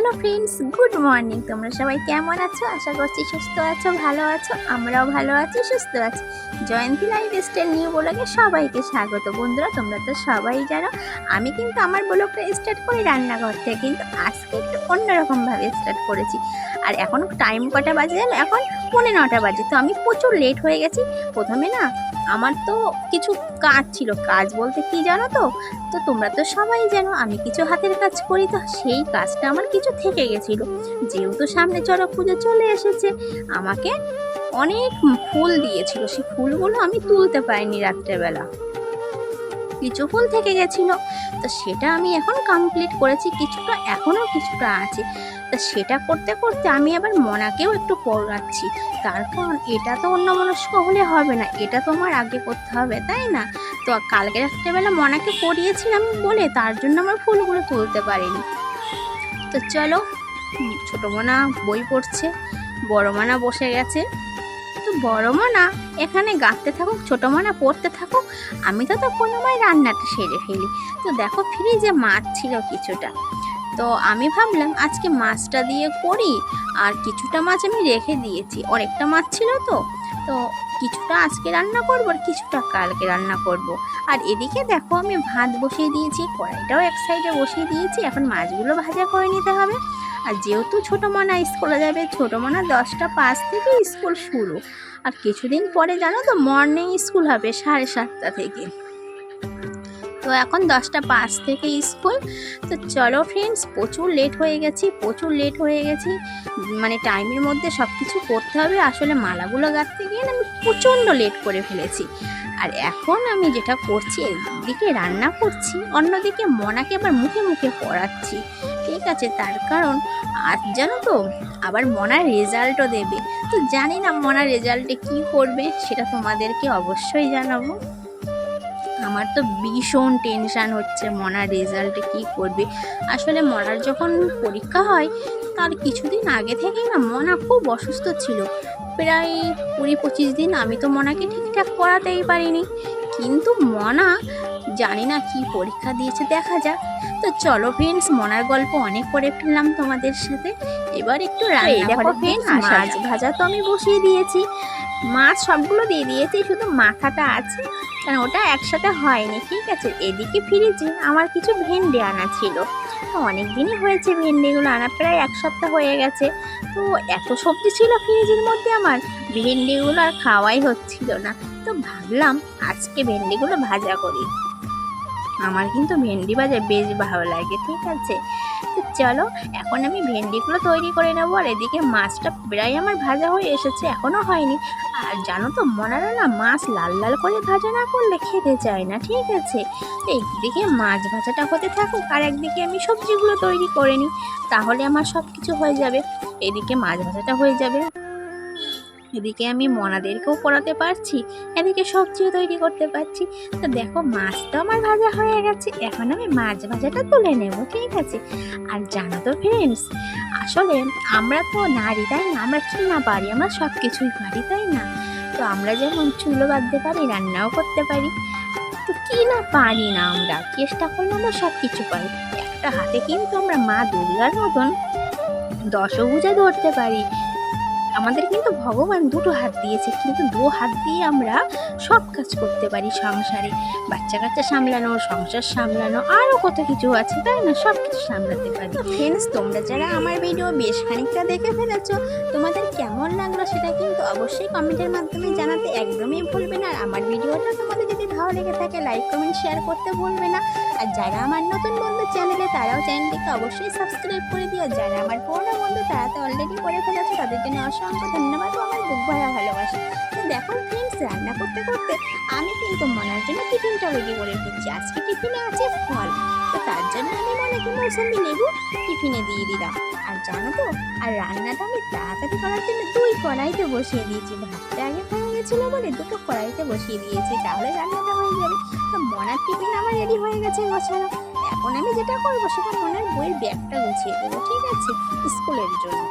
Hello friends, good morning. তোমরা সবাই কেমন আছো? আশা করছি সুস্থ আছো, ভালো আছো। আমরাও ভালো আছি, সুস্থ আছি। জয়ন্তী লাইফস্টাইল নিউ ব্লগে সবাইকে স্বাগত। বন্ধুরা, তোমরা তো সবাই জানো আমি কিন্তু আমার ব্লগটা স্টার্ট করি রান্নাঘর থেকে, কিন্তু আজকে একটু অন্যরকমভাবে স্টার্ট করেছি। আর এখন টাইম কটা বাজে জানো? এখন 9:45 বাজে। তো আমি প্রচুর লেট হয়ে গেছি। প্রথমে না আমার তো কিছু কাজ ছিল। কাজ বলতে কি জানো তো তোমরা তো সবাই জানো আমি কিছু হাতের কাজ করি। তো সেই কাজটা আমার কিছু থেকে গেছিলো। যেহেতু সামনে চড়ক পুজো চলে এসেছে, আমাকে অনেক ফুল দিয়েছিল। সেই ফুলগুলো আমি তুলতে পারিনি রাত্রেবেলা, কিছু ফুল থেকে গেছিলো। তো সেটা আমি এখন কমপ্লিট করেছি, কিছুটা এখনও কিছুটা আছে। তা সেটা করতে করতে আমি আবার মনাকেও একটু পড়াচ্ছি। তার কারণ এটা তো অন্যমনস্ক হলে হবে না, এটা তো আমার আগে করতে হবে, তাই না? তো কালকে রাত্রেবেলা মনাকে পড়িয়েছিলাম বলে তার জন্য আমার ফুলগুলো তুলতে পারিনি। তো চলো, ছোটো মনা বই পড়ছে, বড় মনা বসে গেছে। তো বড় মনা এখানে গাঁথতে থাকুক, ছোটো মনা পড়তে থাকুক, আমি তো কোনো রান্নাটা সেরে ফেলি। তো দেখো ফ্রিজে মাছ ছিল কিছুটা, তো আমি ভাবলাম আজকে মাছটা দিয়ে করি। আর কিছুটা মাছ আমি রেখে দিয়েছি, অনেকটা মাছ ছিল তো তো কিছুটা আজকে রান্না করব আর কিছুটা কালকে রান্না করব। আর এদিকে দেখো আমি ভাত বসিয়ে দিয়েছি, কড়াইটাও এক সাইডে বসিয়ে দিয়েছি। এখন মাছগুলো ভাজা করে নিতে হবে। আর যেহেতু ছোটো মনা স্কুলে যাবে, ছোটো মনা 10টা 5 থেকে স্কুল শুরু। আর কিছুদিন পরে জানো তো মর্নিং স্কুল হবে 7:30 থেকে। তো এখন 10টা 5 থেকে স্কুল। তো চলো ফ্রেন্ডস, প্রচুর লেট হয়ে গেছি। মানে টাইমের মধ্যে সব কিছু করতে হবে। আসলে মালাগুলো গাঁথতে গিয়ে আমি প্রচণ্ড লেট করে ফেলেছি। আর এখন আমি যেটা করছি, একদিকে রান্না করছি, অন্যদিকে মনাকে আবার মুখে মুখে পড়াচ্ছি, ঠিক আছে? তার কারণ আজ জানো তো আবার মনার রেজাল্টও দেবে। তো জানি না মনার রেজাল্টে কী করবে, সেটা তোমাদেরকে অবশ্যই জানাবো। আমার তো ভীষণ টেনশান হচ্ছে মনার রেজাল্টে কী করবে। আসলে মনার যখন পরীক্ষা হয় তার কিছুদিন আগে থেকেই না মনা খুব অসুস্থ ছিল। প্রায় 20-25 দিন আমি তো মনাকে ঠিকঠাক পড়াতেই পারিনি। কিন্তু মনা জানি না কি পরীক্ষা দিয়েছে, দেখা যাক। তো চলো ফ্রেন্ডস, মনার গল্প অনেক করে ফেললাম তোমাদের সাথে। এবার একটু মাছ ভাজা তো আমি বসিয়ে দিয়েছি, মাছ সবগুলো দিয়ে দিয়েছি, শুধু মাথাটা আছে, কারণ ওটা একসাথে হয়নি, ঠিক আছে? এদিকে ফ্রিজে আমার কিছু ভেন্ডি আনা ছিল। তো অনেক দিনই হয়েছে ভেন্ডিগুলো আনা, প্রায় 1 সপ্তাহ হয়ে গেছে। তো এত সবজি ছিল ফ্রিজের মধ্যে, আমার ভেন্ডিগুলো আর খাওয়াই হচ্ছিল না। তো ভাবলাম আজকে ভেন্ডিগুলো ভাজা করি। আমার কিন্তু ভেন্ডি ভাজা বেশ ভালো লাগে, ঠিক আছে? তো চলো এখন আমি ভেন্ডিগুলো তৈরি করে নেবো। আর এদিকে মাছটা প্রায় আমার ভাজা হয়ে এসেছে, এখনও হয়নি। আর জানো তো মনারা না মাছ লাল লাল করে ভাজা না করলে খেতে চায় না, ঠিক আছে? তো একদিকে মাছ ভাজাটা হতে থাকুক আর একদিকে আমি সবজিগুলো তৈরি করে নিই, তাহলে আমার সব কিছু হয়ে যাবে। এদিকে মাছ ভাজাটা হয়ে যাবে, এদিকে আমি মনাদেরকেও পড়াতে পারছি, এদিকে সবজিও তৈরি করতে পারছি। তো দেখো মাছটা আমার ভাজা হয়ে গেছে, এখন আমি মাছ ভাজাটা তুলে নেব, ঠিক আছে? আর জানো তো ফ্রেন্ডস, আসলে আমরা তো নারী, তাই না? আমরা কি না পারি? আমরা সব কিছুই পারি, তাই না? তো আমরা যেমন চুলো বাঁধতে পারি, রান্নাও করতে পারি, তো কি না পারি না? আমরা চেষ্টা করলে আমরা সব কিছু পারি। একটা হাতে কিন্তু আমরা মা দুর্গার মতন দশভুজা ধরতে পারি। আমাদের কিন্তু ভগবান 2টো হাত দিয়েছে, কিন্তু 2 হাত দিয়ে আমরা সব কাজ করতে পারি সংসারে। বাচ্চা কাচ্চা সামলানো, সংসার সামলানো, আরও কত কিছু আছে, তাই না? সব কিছু সামলাতে পারি। ফ্রেন্ডস, তোমরা যারা আমার ভিডিও বেশ খানিকটা দেখে ফেলেছো, তোমাদের কেমন লাগলো সেটা কিন্তু অবশ্যই কমেন্টের মাধ্যমে জানাতে একদমই ভুলবে না। আর আমার ভিডিওটা তোমাদের যদি ভালো লেগে থাকে লাইক কমেন্ট শেয়ার করতে ভুলবে না। আর যারা আমার নতুন বন্ধু চ্যানেলে, তারাও চ্যানেলটিকে অবশ্যই সাবস্ক্রাইব করে দিও। যারা আমার পুরনো বন্ধু তারা তো অলরেডি করে ফেলেছে, তাদের জন্য অসংখ্য ধন্যবাদ ও আমার বুক ভরা ভালোবাসা। তো দেখো ফ্রেন্ডস, রান্না করতে করতে আমি কিন্তু মনার জন্য টিফিনটা রেডি করে দিচ্ছি। আজকে টিফিনে আছে ফল, তো তার জন্য আমি মনাকে মৌসুমি লেবু টিফিনে দিয়ে দিলাম। আর জানো তো, আর রান্নাটা আমি তাড়াতাড়ি করার জন্য 2 কড়াইতে বসিয়ে দিয়েছি। ভাতটা আগে হয়ে গেছিলো বলে 2টো কড়াইতে বসিয়ে দিয়েছি, তাহলে রান্নাটা হয়ে যাবে। তো মনার টিফিন আমার রেডি হয়ে গেছে গোছানো। এখন আমি যেটা করবো সেটা মনার বইয়ের ব্যাগটা গুছিয়ে দেবো, ঠিক আছে? স্কুলের জন্য।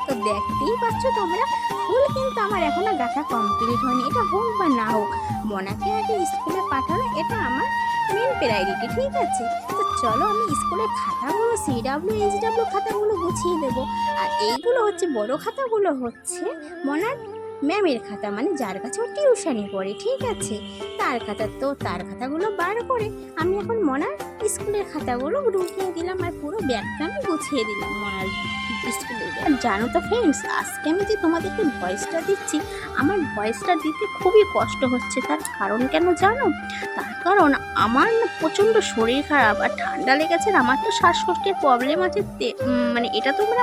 তো দেখতেই পাচ্ছ তোমরা, ফুল কিন্তু আমার এখনো গাঁথা কমপ্লিট হয়নি। এটা হোক বা না হোক, মনাকে আগে স্কুলে পাঠানো এটা আমার মেন প্রায়োরিটি, ঠিক আছে? তো চলো আমি স্কুলের খাতাগুলো CW, HW খাতাগুলো গুছিয়ে দেবো। আর এইগুলো হচ্ছে বড় খাতাগুলো হচ্ছে মনার ম্যামের খাতা, মানে যার কাছে ও টিউশনি পড়ে, ঠিক আছে। তার খাতাগুলো বার করে আমি এখন মনার স্কুলের খাতাগুলো ঢুকিয়ে দিলাম আর পুরো ব্যাগটা আমি গুছিয়ে দিলাম মনার স্কুলের ব্যাগ। জানো তো ফ্রেন্ডস, আজকে আমি যে তোমাদেরকে ভয়েসটা দিচ্ছি, আমার ভয়েসটা দিতে খুবই কষ্ট হচ্ছে। তার কারণ কেন জানো? তার কারণ আমার না প্রচণ্ড শরীর খারাপ আর ঠান্ডা লেগেছে। আর আমার তো শ্বাসকষ্টের প্রবলেম আছে, মানে এটা তোমরা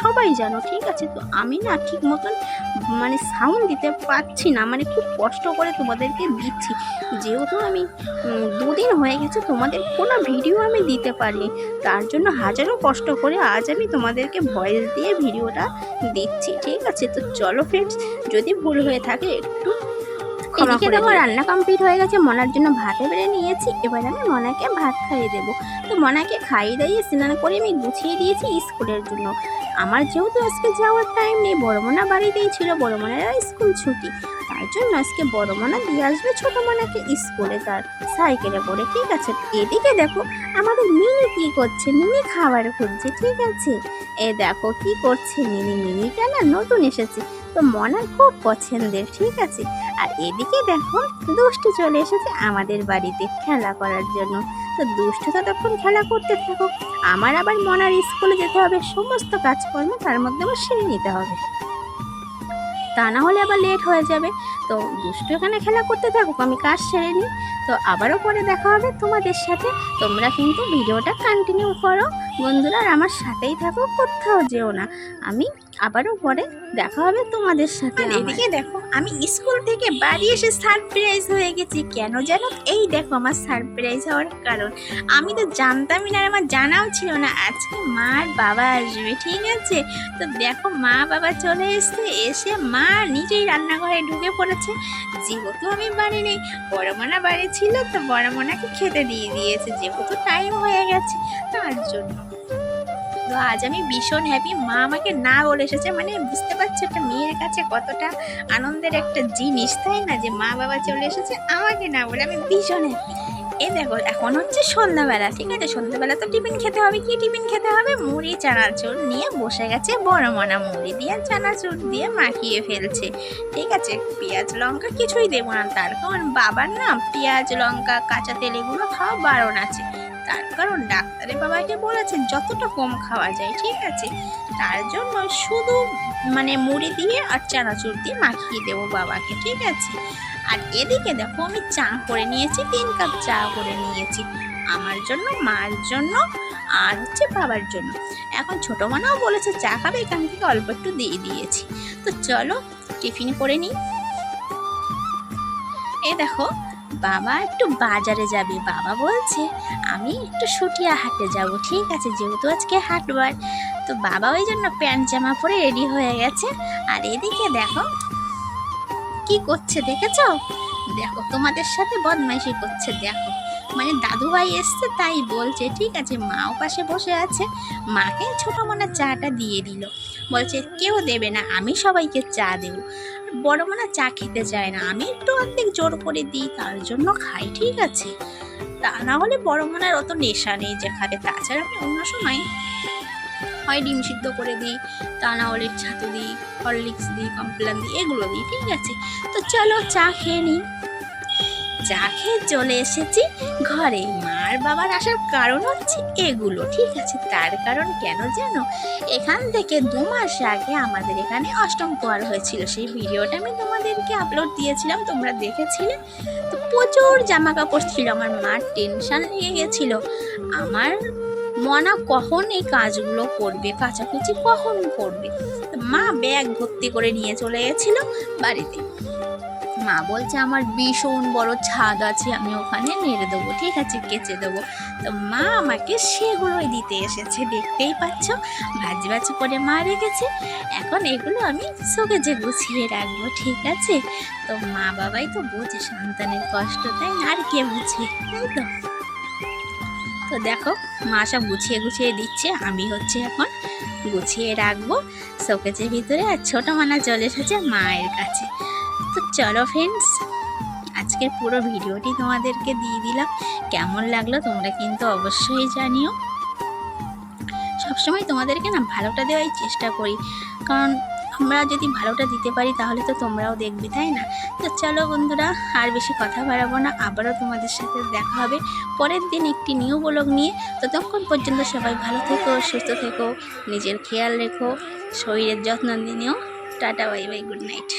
সবাই জানো, ঠিক আছে। তো আমি না ঠিক মতন মানে সাউন্ড দিতে পারছি না, মানে খুব কষ্ট করে তোমাদেরকে দিচ্ছি। যেহেতু আমি 2 দিন হয়ে গেছে তোমাদের কোনো ভিডিও আমি দিতে পারিনি, তার জন্য হাজারো কষ্ট করে আজ আমি তোমাদেরকে ভয়েস দিয়ে ভিডিওটা দিচ্ছি, ঠিক আছে। তো চলো ফ্রেন্ডস, যদি ভুল হয়ে থাকে একটু এদিকে দেখো রান্না কমপ্লিট হয়ে গেছে, মনার জন্য ভাতে বেড়ে নিয়েছি। এবার আমি মনাকে ভাত খাইয়ে দেবো। তো মনাকে খাইয়ে দাইয়ে স্নান করে আমি গুছিয়ে দিয়েছি স্কুলের জন্য। আমার যেহেতু আজকে যাওয়ার টাইম নেই, বড় মনা বাড়িতেই ছিল, বড় মনার স্কুল ছুটি, তার জন্য আজকে বড় মনা দিয়ে আসবে ছোট মনাকে স্কুলে তার সাইকেলে করে, ঠিক আছে। এদিকে দেখো আমাদের মিনি কি করছে, মিনি খাবার খুঁজছে, ঠিক আছে। দেখো কি করছে মিনিটা না নতুন এসেছে, তো মনার খুব পছন্দের, ঠিক আছে। আর এদিকে দেখো দুষ্টু চলে এসেছে আমাদের বাড়িতে খেলা করার জন্য। তো দুষ্টু ততক্ষণ খেলা করতে থাকো, আমার আবার মনার স্কুলে যেতে হবে, সমস্ত কাজকর্ম তার মধ্যে আবার সেরে নিতে হবে, তা না হলে আবার লেট হয়ে যাবে। তো দুষ্টু এখানে খেলা করতে থাকুক, আমি কাজ সেরে নিই। তো আবারও পরে দেখা হবে তোমাদের সাথে। তোমরা কিন্তু ভিডিওটা কন্টিনিউ করো বন্ধুরা, আর আমার সাথেই থাকো, কোথাও যেও না। আমি আবারও পরে দেখা হবে তোমাদের সাথে। এদিকে দেখো আমি স্কুল থেকে বাড়ি এসে সারপ্রাইজ হয়ে গেছি। কেন জানো? এই দেখো আমার সারপ্রাইজ হওয়ার কারণ আমি তো জানতামই না, আমার জানাও ছিল না আজকে মা আর বাবা আসবে, ঠিক আছে। তো দেখো মা বাবা চলে এসে মা নিজেই রান্নাঘরে ঢুকে পড়েছে। যেহেতু আমি বাড়ি নেই, বড় মনা বাড়ি ছিল, তো বড় মনাকে খেতে দিয়ে দিয়েছে, যেহেতু টাইম হয়ে গেছে তার জন্য। তো আজ আমি ভীষণ হ্যাপি, মা আমাকে না বলে এসেছে, মানে বুঝতে পারছো একটা মেয়ের কাছে কতটা আনন্দের একটা জিনিস, তাই না, যে মা বাবা চলে এসেছে আমাকে না বলে। আমি ভীষণ হ্যাপি। এই দেখো এখন হচ্ছে সন্ধ্যাবেলা, ঠিক আছে। সন্ধ্যাবেলা তো টিফিন খেতে হবে। কি টিফিন খেতে হবে? মুড়ি চানাচুর নিয়ে বসে গেছে বড় মনা, মুড়ি দিয়ে চানাচুর দিয়ে মাখিয়ে ফেলছে, ঠিক আছে। পেঁয়াজ লঙ্কা কিছুই দেবো না, তার কারণ বাবার না পেঁয়াজ লঙ্কা কাঁচা তেল এগুলো খাওয়া বারণ আছে, তার কারণ ডাক্তারের বাবাকে বলেছে যতটা কম খাওয়া যায়, ঠিক আছে। তার জন্য শুধু মানে মুড়ি দিয়ে আর চানাচুর দিয়ে মাখিয়ে দেবো বাবাকে, ঠিক আছে। আর এদিকে দেখো আমি চা করে নিয়েছি, 3 কাপ চা করে নিয়েছি, আমার জন্য, মার জন্য আর হচ্ছে বাবার জন্য। এখন ছোটো মানাও বলেছে চা খাবে, এখান থেকে অল্প একটু দিয়ে দিয়েছি। তো চলো টিফিন করে নিই। এই দেখো বাবা একটু বাজারে যাবে, বাবা বলছে আমি একটু সুটিয়া হাটে যাব, ঠিক আছে, যেহেতু আজকে হাটবার। তো বাবা ওই জন্য প্যান্ট জামা পরে রেডি হয়ে গেছে। আর এদিকে দেখো কি করছে দেখেছো? দেখো তোমাদের সাথে বদমাইশি করছে, দেখো মানে দাদু ভাই এসছে তাই বলছে, ঠিক আছে। মাও পাশে বসে আছে, মাকে ছোট মনা চাটা দিয়ে দিল, বলছে কেউ দেবে না, আমি সবাইকে চা দেবো। বড় মনা চা খেতে চায় না, আমি একটু অর্ধেক জোর করে দিই, তার জন্য খাই, ঠিক আছে। তা না হলে বড় মনার অত নেশা নেই যে খাবে। তাছাড়া আমি অন্য সময় হয় ডিম সিদ্ধ করে দিই, তা না হলে ছাতু দিই, হরলিক্স দিই, কমপ্লান দিই, এগুলো দিই, ঠিক আছে। তো চলো চা খেয়ে নিই। চা খেয়ে চলে এসেছি ঘরে। মার বাবার আসার কারণ হচ্ছে এগুলো, ঠিক আছে। তার কারণ কেন জানো? এখান থেকে 2 মাস আগে আমাদের এখানে অষ্টম প্রহর হয়েছিল, সেই ভিডিওটা আমি তোমাদেরকে আপলোড দিয়েছিলাম, তোমরা দেখেছিলে। তো প্রচুর জামা কাপড় ছিল, আমার মার টেনশন লেগে গেছিলো, আমার মনা কখন এই কাজগুলো করবে, কাচাকুচি কখন করবে। মা ব্যাগ ভর্তি করে নিয়ে চলে গেছিল বাড়িতে। মা বলছে আমার ভীষণ বড় ছাদ আছে, আমি ওখানে নেড়ে দেবো, ঠিক আছে, কেচে দেবো। তো মা আমাকে সেগুলোই দিতে এসেছে, দেখতেই পাচ্ছ ভাজি করে মা রেখেছে। এখন এগুলো আমি শোকেজে গুছিয়ে রাখবো, ঠিক আছে। তো মা বাবাই তো বোঝে সন্তানের কষ্ট, তাই না, আর কে বুঝে, তাই তো। তো দেখো মা সব গুছিয়ে দিচ্ছে, আমি হচ্ছে এখন গুছিয়ে রাখবো শোকেজের ভিতরে। আর ছোটো মানা চলে এসেছে মায়ের কাছে। তো চলো ফ্রেন্ডস, আজকে আজকের পুরো ভিডিওটি তোমাদেরকে দিয়ে দিলাম। কেমন লাগলো তোমরা কিন্তু অবশ্যই জানিও। সবসময় তোমাদেরকে না ভালোটা দেওয়াই চেষ্টা করি, কারণ আমরা যদি ভালোটা দিতে পারি তাহলে তো তোমরাও দেখবে, তাই না? তো চলো বন্ধুরা, আর বেশি কথা বাড়াবো না, আবারও তোমাদের সাথে দেখা হবে পরের দিন একটি নিউ ব্লগ নিয়ে। ততক্ষণ পর্যন্ত সবাই ভালো থেকো, সুস্থ থেকো, নিজের খেয়াল রেখো, শরীরের যত্ন নিও। Tata, bye bye, good night.